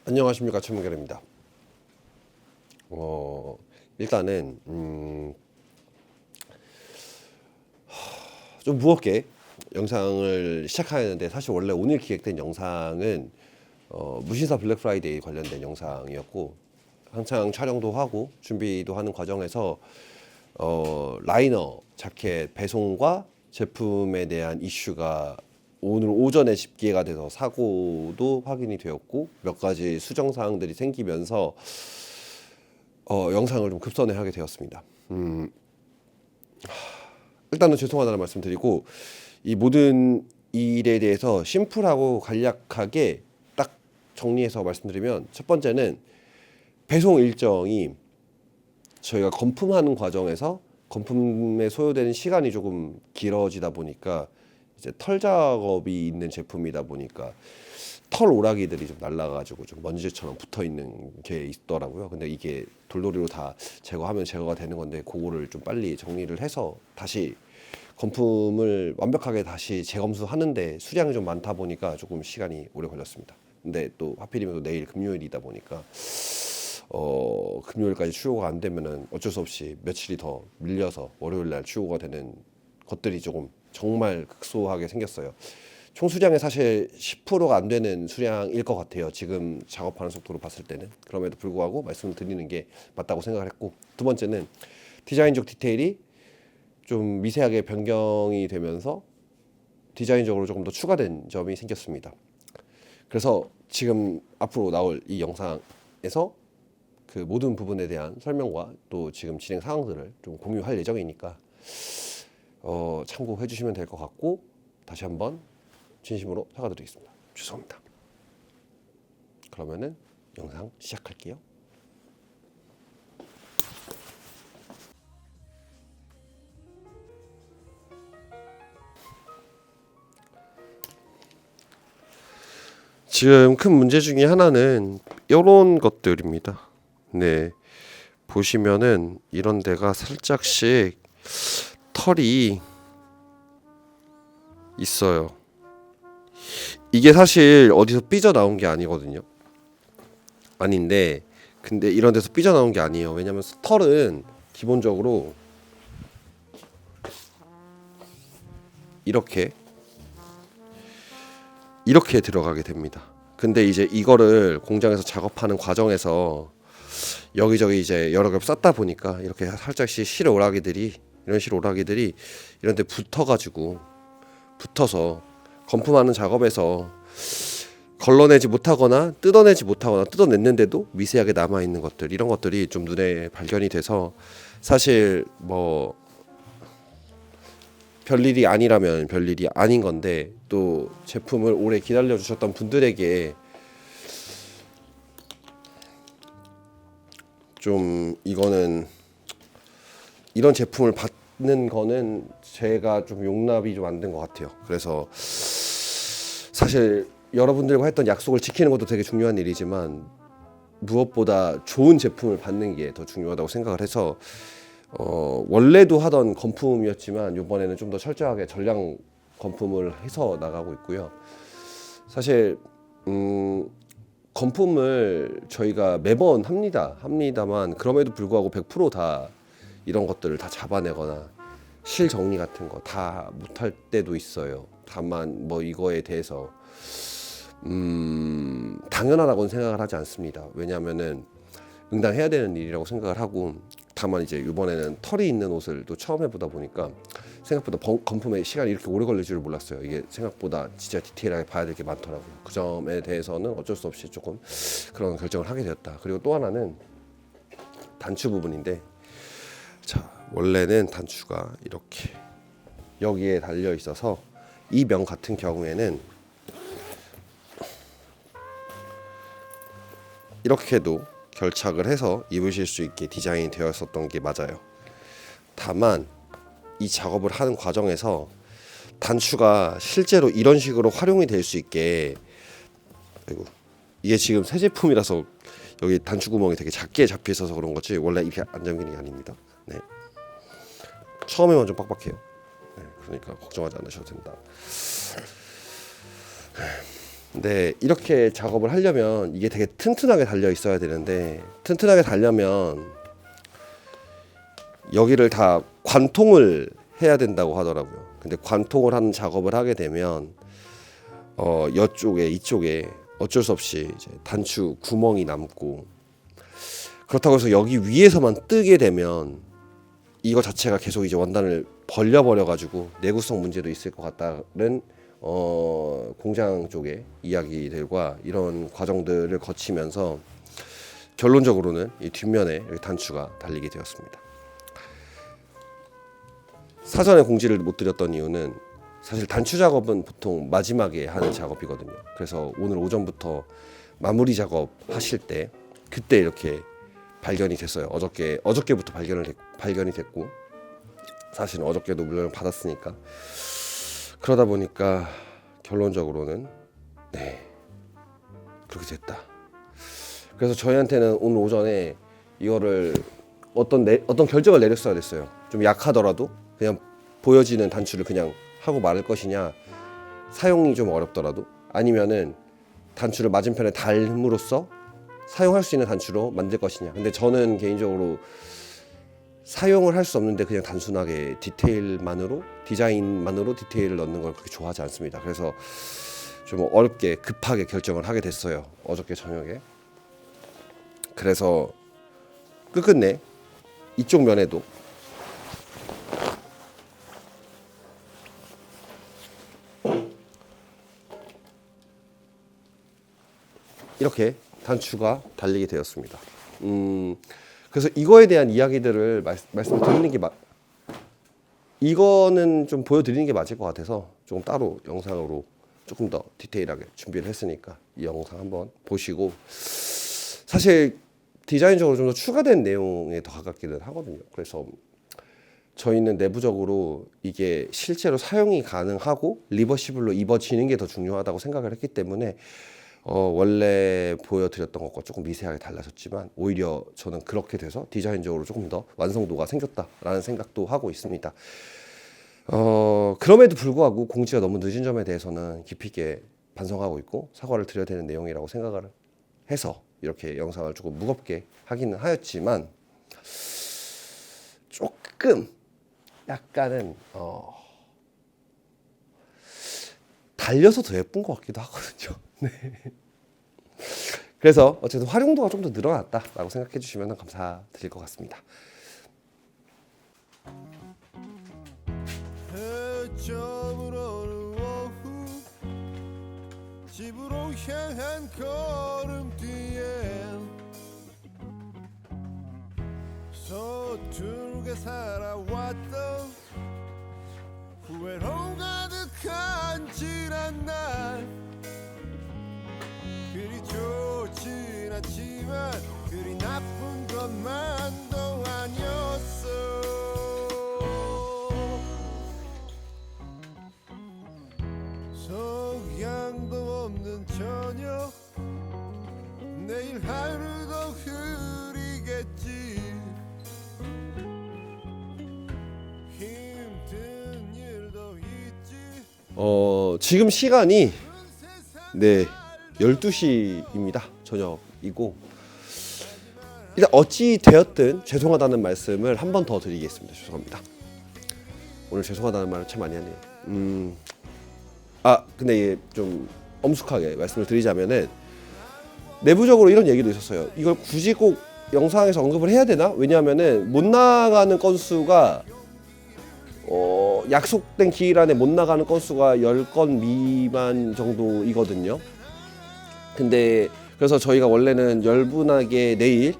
안녕하십니까, 최문결입니다. 일단은 좀 무겁게 영상을 시작하는데, 사실 원래 오늘 기획된 영상은 무신사 블랙 프라이데이 관련된 영상이었고, 한창 촬영도 하고 준비도 하는 과정에서 라이너 자켓 배송과 제품에 대한 이슈가 오늘 오전에 집계가 돼서 사고도 확인이 되었고, 몇 가지 수정 사항들이 생기면서 영상을 좀 급선회하게 되었습니다. 일단은 죄송하다는 말씀드리고, 이 모든 일에 대해서 심플하고 간략하게 딱 정리해서 말씀드리면, 첫 번째는 배송 일정이 저희가 건품하는 과정에서 건품에 소요되는 시간이 조금 길어지다 보니까, 이제 털 작업이 있는 제품이다 보니까 털 오라기들이 좀 날라가지고 좀 먼지처럼 붙어 있는 게 있더라고요. 근데 이게 돌돌이로 다 제거하면 제거가 되는 건데, 그거를 좀 빨리 정리를 해서 다시 건품을 완벽하게 다시 재검수하는데 수량이 좀 많다 보니까 조금 시간이 오래 걸렸습니다. 근데 또 하필이면 또 내일 금요일이다 보니까 금요일까지 출고가 안 되면은 어쩔 수 없이 며칠이 더 밀려서 월요일 날 출고가 되는 것들이 조금 정말 극소하게 생겼어요. 총 수량의 사실 10%가 안 되는 수량일 것 같아요, 지금 작업하는 속도로 봤을 때는. 그럼에도 불구하고 말씀을 드리는 게 맞다고 생각을 했고, 두 번째는 디자인적 디테일이 좀 미세하게 변경이 되면서 디자인적으로 조금 더 추가된 점이 생겼습니다. 그래서 지금 앞으로 나올 이 영상에서 그 모든 부분에 대한 설명과 또 지금 진행 상황들을 좀 공유할 예정이니까 참고해 주시면 될 것 같고, 다시 한번 진심으로 사과드리겠습니다. 죄송합니다. 그러면은 영상 시작할게요. 지금 큰 문제 중에 하나는 이런 것들입니다. 네, 보시면은 이런 데가 살짝씩 털이 있어요. 이게 사실 어디서 삐져 나온 게 아니거든요. 아닌데, 근데 이런 데서 삐져 나온 게 아니에요. 왜냐면 털은 기본적으로 이렇게 들어가게 됩니다. 근데 이제 이거를 공장에서 작업하는 과정에서 여기저기 이제 여러 겹 쌓다 보니까 이렇게 살짝씩 이런 실오라기들이 이런 데 붙어서 건품하는 작업에서 걸러내지 못하거나 뜯어냈는데도 미세하게 남아있는 것들, 이런 것들이 좀 눈에 발견이 돼서, 사실 뭐 별일이 아니라면 별일이 아닌 건데, 또 제품을 오래 기다려 주셨던 분들에게 좀 이거는, 이런 제품을 받는 거는 제가 좀 용납이 좀 안 된 것 같아요. 그래서 사실 여러분들과 했던 약속을 지키는 것도 되게 중요한 일이지만, 무엇보다 좋은 제품을 받는 게 더 중요하다고 생각을 해서 원래도 하던 건품이었지만 이번에는 좀 더 철저하게 전량 건품을 해서 나가고 있고요. 사실 건품을 저희가 매번 합니다만, 그럼에도 불구하고 100%다 이런 것들을 다 잡아내거나 실 정리 같은 거 다 못할 때도 있어요. 다만 뭐 이거에 대해서 당연하다고는 생각을 하지 않습니다. 왜냐하면은 응당해야 되는 일이라고 생각을 하고, 다만 이제 이번에는 털이 있는 옷을 또 처음 해보다 보니까 생각보다 건품에 시간이 이렇게 오래 걸릴 줄 몰랐어요. 이게 생각보다 진짜 디테일하게 봐야 될 게 많더라고요. 그 점에 대해서는 어쩔 수 없이 조금 그런 결정을 하게 되었다. 그리고 또 하나는 단추 부분인데, 자, 원래는 단추가 이렇게 여기에 달려 있어서 이 면 같은 경우에는 이렇게도 결착을 해서 입으실 수 있게 디자인이 되었었던 게 맞아요. 다만 이 작업을 하는 과정에서 단추가 실제로 이런 식으로 활용이 될 수 있게, 아이고, 이게 지금 새 제품이라서 여기 단추 구멍이 되게 작게 잡혀 있어서 그런 거지, 원래 이렇게 안 잠기는 게 아닙니다. 네. 처음에만 좀 빡빡해요. 네, 그러니까 걱정하지 않으셔도 된다. 근데 이렇게 작업을 하려면 이게 되게 튼튼하게 달려 있어야 되는데, 튼튼하게 달려면 여기를 다 관통을 해야 된다고 하더라고요. 근데 관통을 하는 작업을 하게 되면 이쪽에 어쩔 수 없이 이제 단추 구멍이 남고, 그렇다고 해서 여기 위에서만 뜨게 되면 이거 자체가 계속 이제 원단을 벌려버려 가지고 내구성 문제도 있을 것 같다는 공장 쪽의 이야기들과 이런 과정들을 거치면서 결론적으로는 이 뒷면에 이렇게 단추가 달리게 되었습니다. 사전에 공지를 못 드렸던 이유는 사실 단추 작업은 보통 마지막에 하는 작업이거든요. 그래서 오늘 오전부터 마무리 작업 하실 때 그때 이렇게 발견이 됐어요. 어저께부터 발견이 됐고, 사실은 어저께도 물건을 받았으니까. 그러다 보니까 결론적으로는 그렇게 됐다. 그래서 저희한테는 오늘 오전에 이거를 어떤 결정을 내렸어야 됐어요. 좀 약하더라도 그냥 보여지는 단추를 그냥 하고 말을 것이냐, 사용이 좀 어렵더라도, 아니면은 단추를 맞은편에 달므로써 사용할 수 있는 단추로 만들 것이냐. 근데 저는 개인적으로 사용을 할 수 없는데 그냥 단순하게 디자인만으로 디테일을 넣는 걸 그렇게 좋아하지 않습니다. 그래서 좀 어렵게 급하게 결정을 하게 됐어요, 어저께 저녁에. 그래서 끝끝내 이쪽 면에도 이렇게 단추가 달리게 되었습니다. 그래서 이거에 대한 이야기들을 말씀드리는 게 이거는 좀 보여드리는 게 맞을 것 같아서 조금 따로 영상으로 조금 더 디테일하게 준비를 했으니까 이 영상 한번 보시고, 사실 디자인적으로 좀 더 추가된 내용에 더 가깝기는 하거든요. 그래서 저희는 내부적으로 이게 실제로 사용이 가능하고 리버시블로 입어지는 게 더 중요하다고 생각을 했기 때문에 원래 보여드렸던 것과 조금 미세하게 달라졌지만 오히려 저는 그렇게 돼서 디자인적으로 조금 더 완성도가 생겼다라는 생각도 하고 있습니다. 그럼에도 불구하고 공지가 너무 늦은 점에 대해서는 깊이 있게 반성하고 있고 사과를 드려야 되는 내용이라고 생각을 해서 이렇게 영상을 조금 무겁게 하기는 하였지만, 조금 약간은 달려서 더 예쁜 것 같기도 하거든요. 네. 그래서 어쨌든 활용도가 좀 더 늘어났다라고 생각해 주시면 감사드릴 것 같습니다. 집으로 향한 걸음뒤에 서툴게 살아왔던 후회로 가득한 지난 날, 그리 좋진 않지만 그리 나쁜 것만도 아니었어. 성향도 없는 저녁, 내일 하루도 흐리겠지. 힘든 일도 있지. 지금 시간이 12시입니다. 저녁이고, 일단 어찌 되었든 죄송하다는 말씀을 한 번 더 드리겠습니다. 죄송합니다. 오늘 죄송하다는 말을 참 많이 하네요. 근데 이게 좀 엄숙하게 말씀을 드리자면은 내부적으로 이런 얘기도 있었어요. 이걸 굳이 꼭 영상에서 언급을 해야 되나? 왜냐하면은 못 나가는 건수가 약속된 기일 안에 못 나가는 건수가 10건 미만 정도이거든요. 근데 그래서 저희가 원래는 10분에게 내일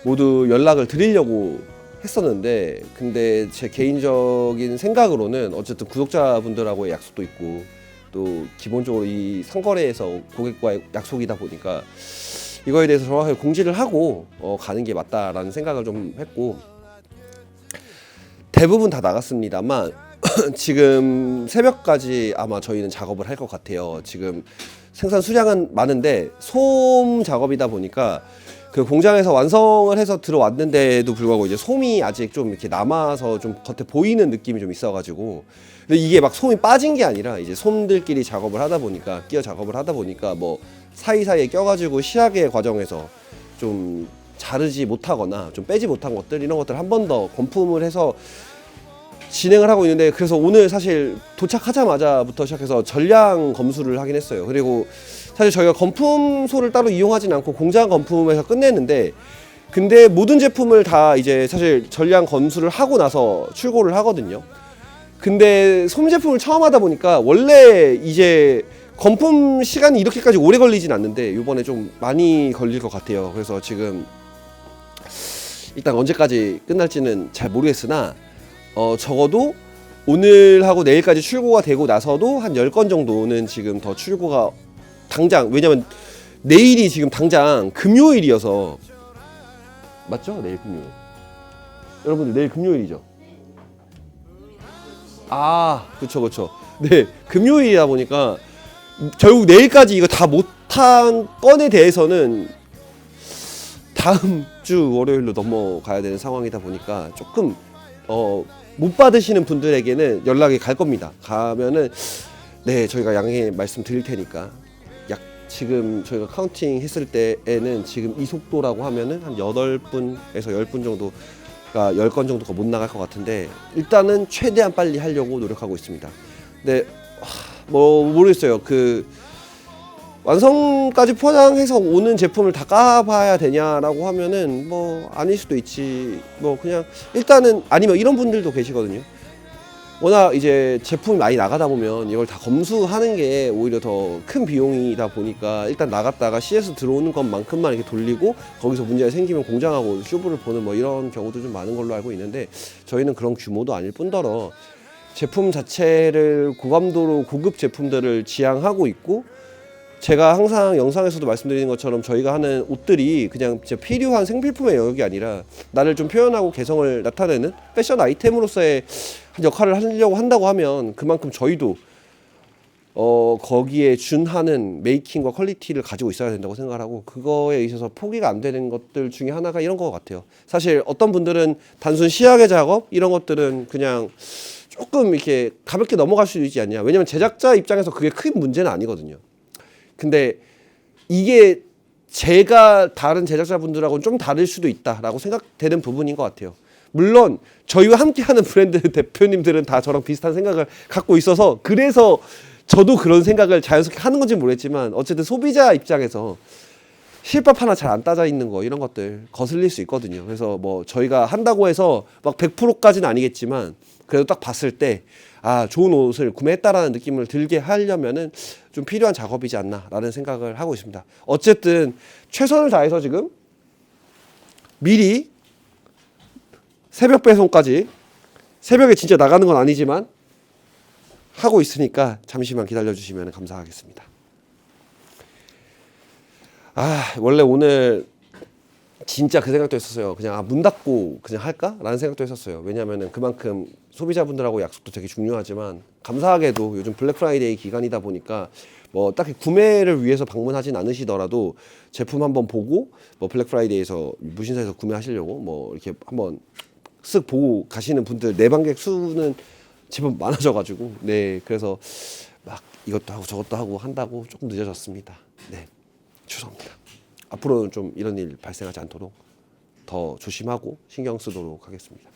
모두 연락을 드리려고 했었는데, 근데 제 개인적인 생각으로는 어쨌든 구독자분들하고의 약속도 있고 또 기본적으로 이 상거래에서 고객과의 약속이다 보니까 이거에 대해서 정확하게 공지를 하고 가는 게 맞다라는 생각을 좀 했고, 대부분 다 나갔습니다만 지금 새벽까지 아마 저희는 작업을 할 것 같아요. 지금 생산 수량은 많은데 소음 작업이다 보니까 그 공장에서 완성을 해서 들어왔는데도 불구하고 이제 솜이 아직 좀 이렇게 남아서 좀 겉에 보이는 느낌이 좀 있어가지고, 근데 이게 막 솜이 빠진 게 아니라 이제 솜들끼리 작업을 하다 보니까, 끼어 작업을 하다 보니까 뭐 사이사이에 껴가지고 시약의 과정에서 좀 자르지 못하거나 좀 빼지 못한 것들, 이런 것들 한 번 더 건품을 해서 진행을 하고 있는데, 그래서 오늘 사실 도착하자마자부터 시작해서 전량 검수를 하긴 했어요. 그리고 사실 저희가 건품소를 따로 이용하진 않고 공장 건품에서 끝냈는데, 근데 모든 제품을 다 이제 사실 전량 검수를 하고 나서 출고를 하거든요. 근데 솜 제품을 처음 하다 보니까 원래 이제 건품 시간이 이렇게까지 오래 걸리진 않는데 이번에 좀 많이 걸릴 것 같아요. 그래서 지금 일단 언제까지 끝날지는 잘 모르겠으나 적어도 오늘하고 내일까지 출고가 되고 나서도 한 10건 정도는 지금 더 출고가 당장, 왜냐면 내일이 지금 당장 금요일이어서, 맞죠? 내일 금요일. 여러분들 내일 금요일이죠? 아, 그쵸. 네, 금요일이다 보니까 결국 내일까지 이거 다 못한 건에 대해서는 다음 주 월요일로 넘어가야 되는 상황이다 보니까 조금 못 받으시는 분들에게는 연락이 갈 겁니다. 가면은 네, 저희가 양해 말씀드릴 테니까, 약 지금 저희가 카운팅 했을 때에는 지금 이 속도라고 하면은 한 8분에서 10분 정도가 10건 정도가 못 나갈 것 같은데, 일단은 최대한 빨리 하려고 노력하고 있습니다. 근데 뭐 모르겠어요. 그 완성까지 포장해서 오는 제품을 다 까봐야 되냐라고 하면은 뭐 아닐 수도 있지. 뭐 그냥 일단은, 아니면 이런 분들도 계시거든요. 워낙 이제 제품이 많이 나가다 보면 이걸 다 검수하는 게 오히려 더 큰 비용이다 보니까 일단 나갔다가 CS 들어오는 것만큼만 이렇게 돌리고 거기서 문제가 생기면 공장하고 쇼부를 보는 뭐 이런 경우도 좀 많은 걸로 알고 있는데, 저희는 그런 규모도 아닐 뿐더러 제품 자체를 고감도로 고급 제품들을 지향하고 있고, 제가 항상 영상에서도 말씀드리는 것처럼 저희가 하는 옷들이 그냥 진짜 필요한 생필품의 영역이 아니라 나를 좀 표현하고 개성을 나타내는 패션 아이템으로서의 역할을 하려고 한다고 하면 그만큼 저희도 거기에 준하는 메이킹과 퀄리티를 가지고 있어야 된다고 생각을 하고, 그거에 있어서 포기가 안 되는 것들 중에 하나가 이런 것 같아요. 사실 어떤 분들은 단순 시약의 작업 이런 것들은 그냥 조금 이렇게 가볍게 넘어갈 수 있지 않냐, 왜냐면 제작자 입장에서 그게 큰 문제는 아니거든요. 근데 이게 제가 다른 제작자분들하고는 좀 다를 수도 있다라고 생각되는 부분인 것 같아요. 물론 저희와 함께하는 브랜드 대표님들은 다 저랑 비슷한 생각을 갖고 있어서 그래서 저도 그런 생각을 자연스럽게 하는 건지 모르겠지만, 어쨌든 소비자 입장에서 실밥 하나 잘 안 따져 있는 거 이런 것들 거슬릴 수 있거든요. 그래서 뭐 저희가 한다고 해서 막 100%까지는 아니겠지만 그래도 딱 봤을 때 좋은 옷을 구매했다라는 느낌을 들게 하려면은 좀 필요한 작업이지 않나라는 생각을 하고 있습니다. 어쨌든 최선을 다해서 지금 미리 새벽 배송까지, 새벽에 진짜 나가는 건 아니지만 하고 있으니까 잠시만 기다려 주시면 감사하겠습니다. 원래 오늘 진짜 그 생각도 했었어요. 그냥 문 닫고 그냥 할까? 라는 생각도 했었어요. 왜냐면은 그만큼 소비자분들하고 약속도 되게 중요하지만, 감사하게도 요즘 블랙 프라이데이 기간이다 보니까 뭐 딱히 구매를 위해서 방문하진 않으시더라도 제품 한번 보고 뭐 블랙 프라이데이에서 무신사에서 구매하시려고 뭐 이렇게 한번 쓱 보고 가시는 분들 내방객 수는 제법 많아져가지고, 네, 그래서 막 이것도 하고 저것도 하고 한다고 조금 늦어졌습니다. 네, 죄송합니다. 앞으로는 좀 이런 일 발생하지 않도록 더 조심하고 신경 쓰도록 하겠습니다.